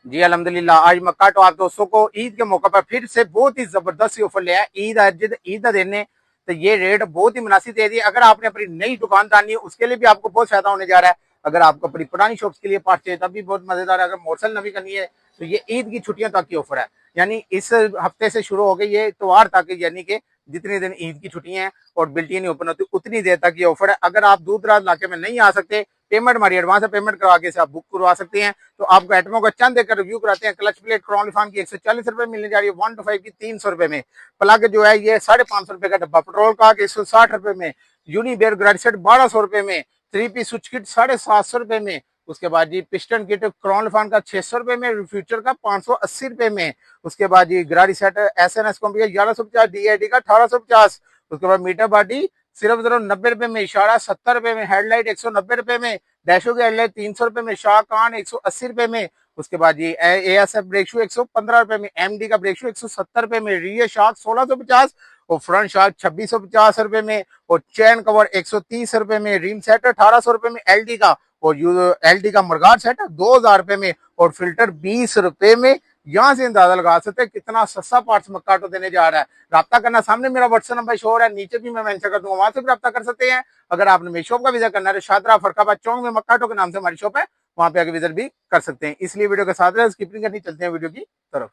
जी अल्हम्दुलिल्लाह। आज मक्काटो आप दोस्तों को ईद के मौके पर फिर से बहुत ही जबरदस्त ऑफर ले आया। ईद ईद देने तो ये रेट बहुत ही मुनासिब दे दिए। अगर आपने अपनी नई दुकान डालनी है उसके लिए भी आपको बहुत फायदा होने जा रहा है। अगर आपको अपनी पुरानी शॉप्स के लिए पार्ट चाहिए तब भी बहुत मजेदार है। अगर मोटरसाइकिल नवी करनी है तो ये ईद की छुट्टियों तक की ऑफर है। यानी इस हफ्ते से शुरू हो गई ये इतवार तक, यानी कि जितने दिन ईद की छुट्टियां हैं और बिल्टियां नहीं ओपन होती उतनी देर तक ये ऑफर है। अगर आप दूर दराज इलाके में नहीं आ सकते, पेमेंट हमारी एडवांस पेमेंट करवा के से आप बुक करवा सकते हैं। तो आपको आइटमों का चंद देकर रिव्यू कराते हैं। क्लच प्लेट क्रॉन फान की 140 रुपए मिलने जा रही है, 1 to 5 की 300 रुपए में। प्लग जो है ये 550 रुपए का डब्बा, पेट्रोल का 160 रुपए में। यूनिबेयर ग्रेड सेट 1200 रुपए में। 3 पीस स्विच किट 750 रुपए में। उसके बाद जी पिस्टन किट क्रॉन फान का 600 रुपए में, फ्यूचर का 580 रुपए में। उसके बाद जी गरारी सेट SNS कंपनी 1150, DID का 1850। उसके बाद मीटर बॉडी सिर्फ 90 रुपए में, इशारा 70 रुपए में, हेडलाइट 190 रुपए में, डैशो की हेडलाइट 300 रुपए में, शाह कान 180 रुपए में। उसके बाद जी ASF ब्रेक शू 115 रुपए में, MD का ब्रेक शू 170 रुपए में, रियर शार्क 1650 और फ्रंट शार्क 2650 रुपए में। और चैन कवर 130 रुपए में, रिम सेट 1800 रुपए में LD का। और LD का मरगार सेट 2000 रुपए में और फिल्टर 20 रुपए में। यहाँ से अंदाजा लगा सकते हैं कितना सस्ता पार्ट्स मक्काटो देने जा रहा है। राब्ता करना, सामने मेरा व्हाट्सएप नंबर शो हो रहा है, नीचे भी मैं मेंशन कर दूंगा, वहां से भी राब्ता कर सकते हैं। अगर आपने मेरी शॉप का विजिट करना है, शादरा फरकाबाद चौक में मक्काटो के नाम से हमारी शॉप है, वहां पे आके विजिट भी कर सकते हैं। इसलिए वीडियो के साथ स्किपिंग करनी, चलते हैं वीडियो की तरफ।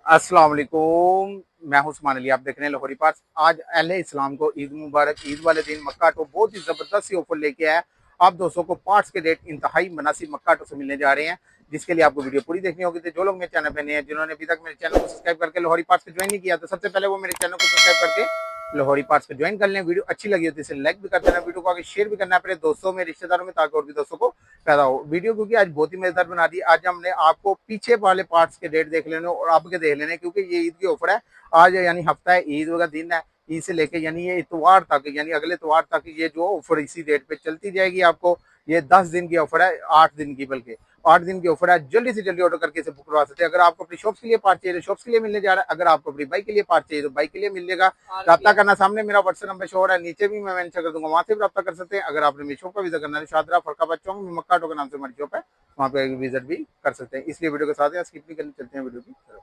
अस्सलाम वालेकुम, मैं हूं उस्मान अली, आप देख रहे हैं लाहौरी पार्ट्स। आज अहले इस्लाम को ईद मुबारक। ईद वाले दिन मक्काटो बहुत ही जबरदस्त सी ऑफर लेके आया। आप दोस्तों को पार्ट्स के रेट इंतहाई मुनासिब मक्काटो से मिलने जा रहे हैं, जिसके लिए आपको वीडियो पूरी देखनी होगी। तो जो लोग मेरे चैनल पे नए हैं, जिन्होंने अभी तक मेरे चैनल को सब्सक्राइब करके लाहौरी पार्ट्स को ज्वाइन नहीं किया, तो सबसे पहले वो मेरे चैनल को सब्सक्राइब करके लाहौरी पार्ट्स को ज्वाइन कर लें। वीडियो अच्छी लगी होती है इसे लाइक भी कर देना, वीडियो को आगे शेयर भी करना है अपने दोस्तों में, रिश्तेदारों में, ताकि और भी दोस्तों को पैदा हो। वीडियो क्योंकि आज बहुत ही मजेदार बना दी। आज हमने आपको पीछे वाले पार्ट्स के रेट देख लेने और अब के देख लेने, क्योंकि ये ईद की ऑफर है। आज यानी हफ्ता है, ईद का दिन है। ईद से लेके यानी ये इतवार तक, यानी अगले इतवार तक ये जो ऑफर इसी रेट पे चलती जाएगी। आपको ये 10 दिन की ऑफर है, 8 दिन की, बल्कि 8 दिन की ऑफर है। जल्दी से जल्दी ऑर्डर करके इसे बुक करवा सकते हैं। अगर आपको अपनी शॉप्स के लिए पार्ट चाहिए तो शॉप्स के लिए मिलने जा रहा है। अगर आपको अपनी बाइक के लिए पार्ट चाहिए तो बाइक के लिए मिल जाएगा। रब्ता करना, सामने मेरा व्हाट्सएप नंबर शो हो रहा है, नीचे भी मैं मेंशन कर दूंगा, वहां से भी रब्ता कर सकते हैं। अगर आपने मेरी शॉप का विजिट करना है, शादरा फरकाबाद चौक में मक्काटो के नाम से हमारी शॉप है, वहाँ पे विजिट भी कर सकते हैं। इसलिए वीडियो के साथ स्किप नहीं करनी, चलते हैं वीडियो की तरफ।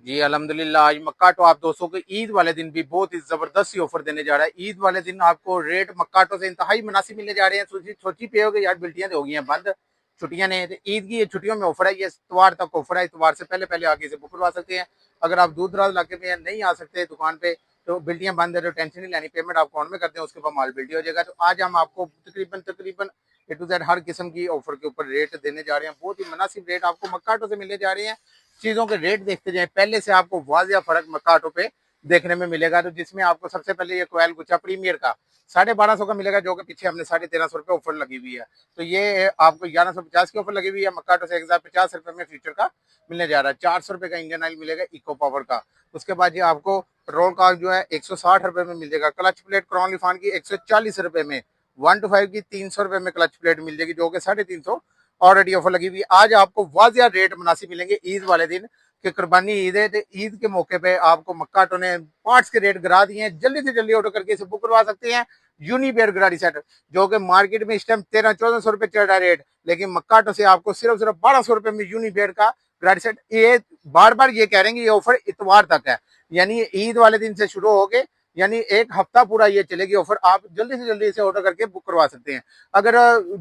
जी अल्हम्दुलिल्लाह। आज मक्काटो आप दोस्तों को ईद वाले दिन भी बहुत ही जबरदस्त ऑफर देने जा रहा है। ईद वाले दिन आपको रेट मक्काटो से इंतहाई मुनासिब मिलने जा रहे हैं। सोची पे हो गई यार, बिल्टियां हो गई हैं बंद, छुट्टियां नहीं है, तो ईद की ये छुट्टियों में ऑफर है। ये इतवार तक ऑफर है, इतवार से पहले पहले आगे से बुक करवा सकते हैं। अगर आप दूर दराज इलाके में नहीं आ सकते दुकान पे, तो बिल्टियां बंद है तो टेंशन नहीं लेनी, पेमेंट आप अकाउंट में करते हैं, उसके बाद माल बिल्टी हो जाएगा। तो आज हम आपको तकरीबन तकरीबन A to Z हर किस्म की ऑफर के ऊपर रेट देने जा रहे हैं। बहुत ही मुनासिब रेट आपको मक्काटो से मिलने जा रहे हैं। चीजों के रेट देखते जाए, पहले से आपको वाजिया फर्क मक्काटो पे देखने में मिलेगा। तो जिसमें आपको सबसे पहले ये कोयल गुच्छा प्रीमियर का 1250 का मिलेगा, जो कि पीछे हमने 1350 ऑफर लगी हुई है। तो ये आपको 1150 की ऑफर लगी हुई है। मक्काटो से 1050 में फ्यूचर का मिलने जा रहा है। 400 का इंजन ऑयल मिलेगा इको पावर का। उसके बाद ये आपको पेट्रोल का जो है 160 में मिल जाएगा। क्लच प्लेट क्रॉन लिफान की 140 में, 1 to 5 की 300 में क्लच प्लेट मिल जाएगी, जो कि 350 ऑलरेडी ऑफर लगी हुई। आज आपको वाजिया रेट मुनासिब मिलेंगे ईद वाले दिन, कि कुर्बानी ईद है, तो ईद के मौके पे आपको मक्काटो ने पार्ट्स के रेट गिरा दिए हैं। जल्दी से जल्दी ऑर्डर करके इसे बुक करवा सकते हैं। यूनिबेयर गरारी सेट, जो कि मार्केट में इस टाइम 1300-1400 चल रहा है रेट, लेकिन मक्काटो से आपको सिर्फ 1200 में यूनिबेयर का गरारी सेट। ये बार बार ये कह रहे हैं कि ये ऑफर इतवार तक है, यानी ईद वाले दिन से शुरू हो गए, यानी एक हफ्ता पूरा ये चलेगी ऑफर। आप जल्दी से जल्दी इसे ऑर्डर करके बुक करवा सकते हैं। अगर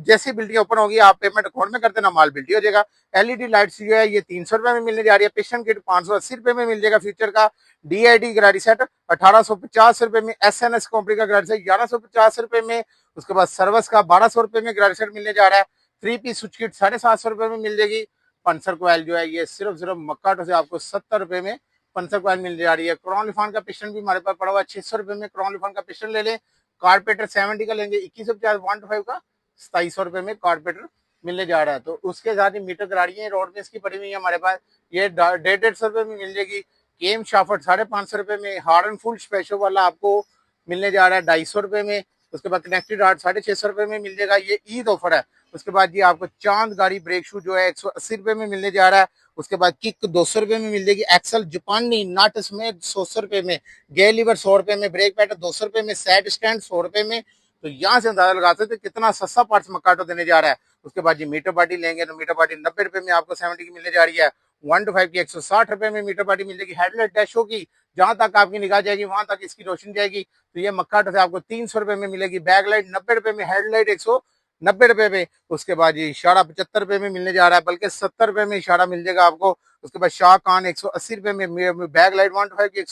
जैसी बिल्डिंग ओपन होगी, आप पेमेंट अकाउंट में कर देना, माल बिल्टी हो जाएगा। एलईडी लाइट्स जो है ये 300 में मिलने जा रही है। पिस्टन किट 580 में मिल जाएगा फ्यूचर का। DID गरारी सेट 1850 में। SNS कंपनी का गरारी सेट 1150 में। उसके बाद सर्विस का 1200 में गरारी सेट मिलने जा रहा है। 3 पीस स्विच किट 750 में मिल जाएगी। पंसर कोयल जो है ये सिर्फ मक्काटो से आपको 70 में पंसर कोयल मिल जा रही है। क्रॉन लिफान का पिस्टन भी हमारे पास पड़ा हुआ है, 600 में क्रॉन लिफान का पिस्टन ले लें। कारपेटर 70 का लेंगे 2150, 1 to 5 का 2700 में कारपेटर मिलने जा रहा है। तो उसके साथ ही मीटर गाड़ियां रोड में इसकी पड़ी हुई है हमारे पास, ये 150 में मिल जाएगी। केम शाफट 550 में। हार्ड एंड फुल स्पेशल वाला आपको मिलने जा रहा है 250 में। उसके बाद कनेक्टेड आर्ट 650 में मिल जाएगा, ये ईद ऑफर है। उसके बाद ये आपको चांद गाड़ी ब्रेक शू जो है 180 में मिलने जा रहा है। उसके बाद किक 200 में मिल जाएगी। एक्सल जापानी नट समेत 100 में। गेयर लीवर 100 में। ब्रेक पैड 200 में। साइड स्टैंड 100 में। तो यहाँ से अंदाजा लगा सकते कितना सस्ता पार्ट्स मक्काटो देने जा रहा है। उसके बाद जी मीटर बाटी लेंगे तो मीटर बाटी 90 रुपए में आपको 70 की मिलने जा रही है। 125 की 160 रुपए में मीटर बाटी मिल जाएगी। हेडलाइट डैश होगी, जहां तक आपकी निगाह जाएगी वहां तक इसकी रोशनी जाएगी। तो ये मक्काटो से आपको 300 रुपए में मिलेगी। बैक लाइट 90 रुपए में, हेडलाइट 190 रुपए में। उसके बाद ये इशारा 75 रुपए में मिलने जा रहा है, बल्कि 70 रुपए में इशारा मिल जाएगा आपको। उसके बाद शाह कान 180 रुपए में, बैक लाइट 125 की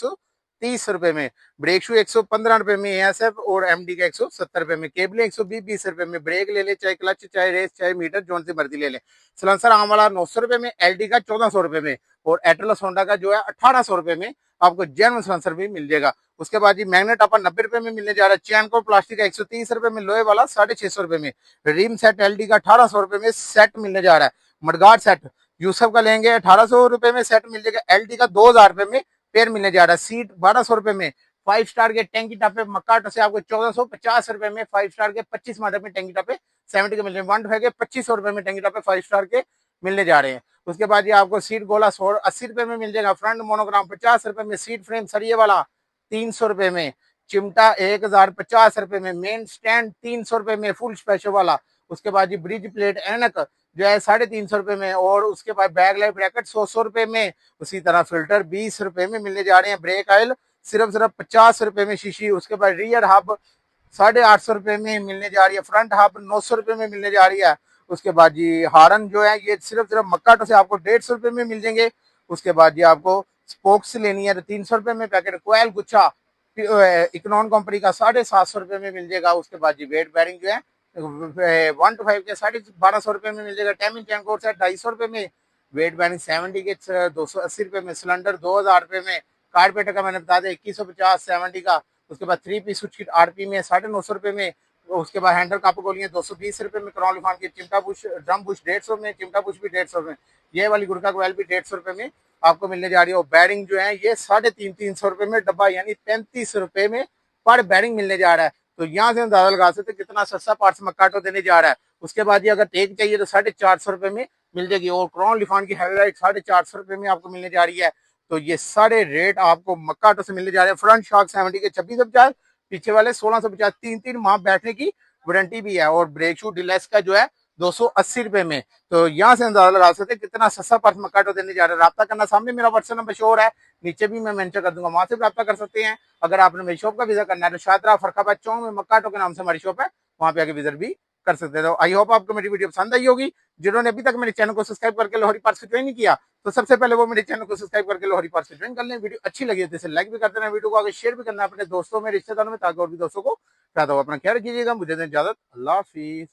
130 रुपए में, ब्रेक शू 115 रुपए में एएसएफ और एमडी का 170 रुपए में, केबल 120 रुपए में, ब्रेक ले ले चाहे क्लच चाहे रेस चाहे मीटर जो सी मर्जी ले ले। सलेंसर आम वाला 900 रुपए में, एलडी का 1400 रुपए में और एटलस होंडा का जो है 1800 रुपए में आपको जेनवन सलेंसर भी मिल जाएगा। उसके बाद जी मैग्नेट अपन 90 रुपए में मिलने जा रहा है। चैन को प्लास्टिक का 130 रुपए में, लोहे वाला 650 रुपए में, रिम सेट एलडी का 1800 रुपए में सेट मिलने जा रहा है। मडगार्ड सेट यूसफ का लेंगे 1800 रुपए में सेट मिल जाएगा। एलडी का 2000 रुपए में पेयर मिलने जा रहा है। सीट 1200 रुपए में। 5 स्टार के टैंकी टापे मक्काटो से आपको 1450 रुपए में, 5 स्टार के 25 मॉडल में टैंकी टापे 70 के मिल रहे हैं। 1 के 2500 रुपए में टैंकी टापे 5 स्टार के मिलने जा रहे हैं। उसके बाद ये आपको सीट गोला 80 रुपए में मिल जाएगा। फ्रंट मोनोग्राम 50 रुपए में, सीट फ्रेम सरिये वाला 300 रुपए में, चिमटा 1050 रुपए में, मेन स्टैंड 300 रुपए में फुल स्पेशल वाला। उसके बाद जी ब्रिज प्लेट एनक जो है 350 रुपए में और उसके बाद बैक लाइट ब्रैकेट 100 रुपए में। उसी तरह फिल्टर 20 रुपए में मिलने जा रहे हैं। ब्रेक ऑयल सिर्फ 50 रुपए में शीशी। उसके बाद रियर हब 850 रुपए में मिलने जा रही है। फ्रंट हब 900 रुपए में मिलने जा रही है। उसके बाद जी हारन जो है ये सिर्फ मक्काटो से आपको 150 रुपए में मिल जाएंगे। उसके बाद जी आपको स्पोक्स लेनी है तो 300 रुपए में पैकेट। कोयल गुच्छा इकोनॉन कंपनी का 750 रुपए में मिल जाएगा। उसके बाद जी वेट बैरिंग जो है 125 के 1250 रुपए में मिल जाएगा। टैमिंग चैन कोर्स है 250 रुपए में। वेट बैरिंग 70 के 280 रुपए में। सिलेंडर 2000 रुपए में। कारपेटर का मैंने बता दिया 2150 70 का। उसके बाद 3 पीस स्विच किट आरपी में 950 रुपए में। उसके बाद हैंडल काप गोलियां 220 रुपए में। क्रॉन लिफान की चिमटा बुश ड्रम बुश 150 में, चिमटा बुश भी 150 में। ये वाली गुड़का कोयल भी 150 रुपए में आपको मिलने जा रही है। और बैरिंग जो है ये 350 रुपए में डब्बा, यानी 35 रुपए में पर बैरिंग मिलने जा रहा है। तो यहाँ से हम अंदाजा लगा सकते कितना सस्ता पार्ट्स मक्काटो देने जा रहा है। उसके बाद ये अगर टेक चाहिए तो 450 रुपए में मिल जाएगी। और क्रॉन लिफान की हेडलाइट 450 रुपए में आपको मिलने जा रही है। तो ये सारे रेट आपको मक्काटो से मिलने जा रहे हैं। फ्रंट शॉक 70 के 2650, पीछे वाले 1650, 3 माह बैठने की वारंटी भी है। और ब्रेक शू डिलेक्स का जो है 280 रुपए में। तो यहाँ से अंदाजा लगा सकते हैं कितना सस्ता पर्स मक्काटो देने जा रहा है। राब्ता करना, सामने मेरा व्हाट्सएप नंबर शो हो रहा है, नीचे भी मैं मेंशन कर दूंगा, वहां से राब्ता कर सकते हैं। अगर आपने मेरी शॉप का विजिट करना है तो शादरा फरखाबाद चौक में मक्काटो के नाम से हमारी शॉप है, वहां पे आके विजिट भी कर सकते हैं। तो आई होप आपको मेरी वीडियो पसंद आई होगी। जिन्होंने अभी तक मेरे चैनल को सब्सक्राइब करके लाहौरी पार्ट्स को ज्वाइन नहीं किया तो सबसे पहले वो मेरे चैनल को सब्सक्राइब करके लाहौरी पार्ट्स को ज्वाइन कर लें। वीडियो अच्छी लगी तो इसे लाइक भी करते हैं, वीडियो को आगे शेयर भी करना अपने दोस्तों में, रिश्तेदारों में, ताकि और भी दोस्तों को फायदा हो। अपना ख्याल रखिएगा। मुझे दें इजाजत। अल्लाह हाफिज।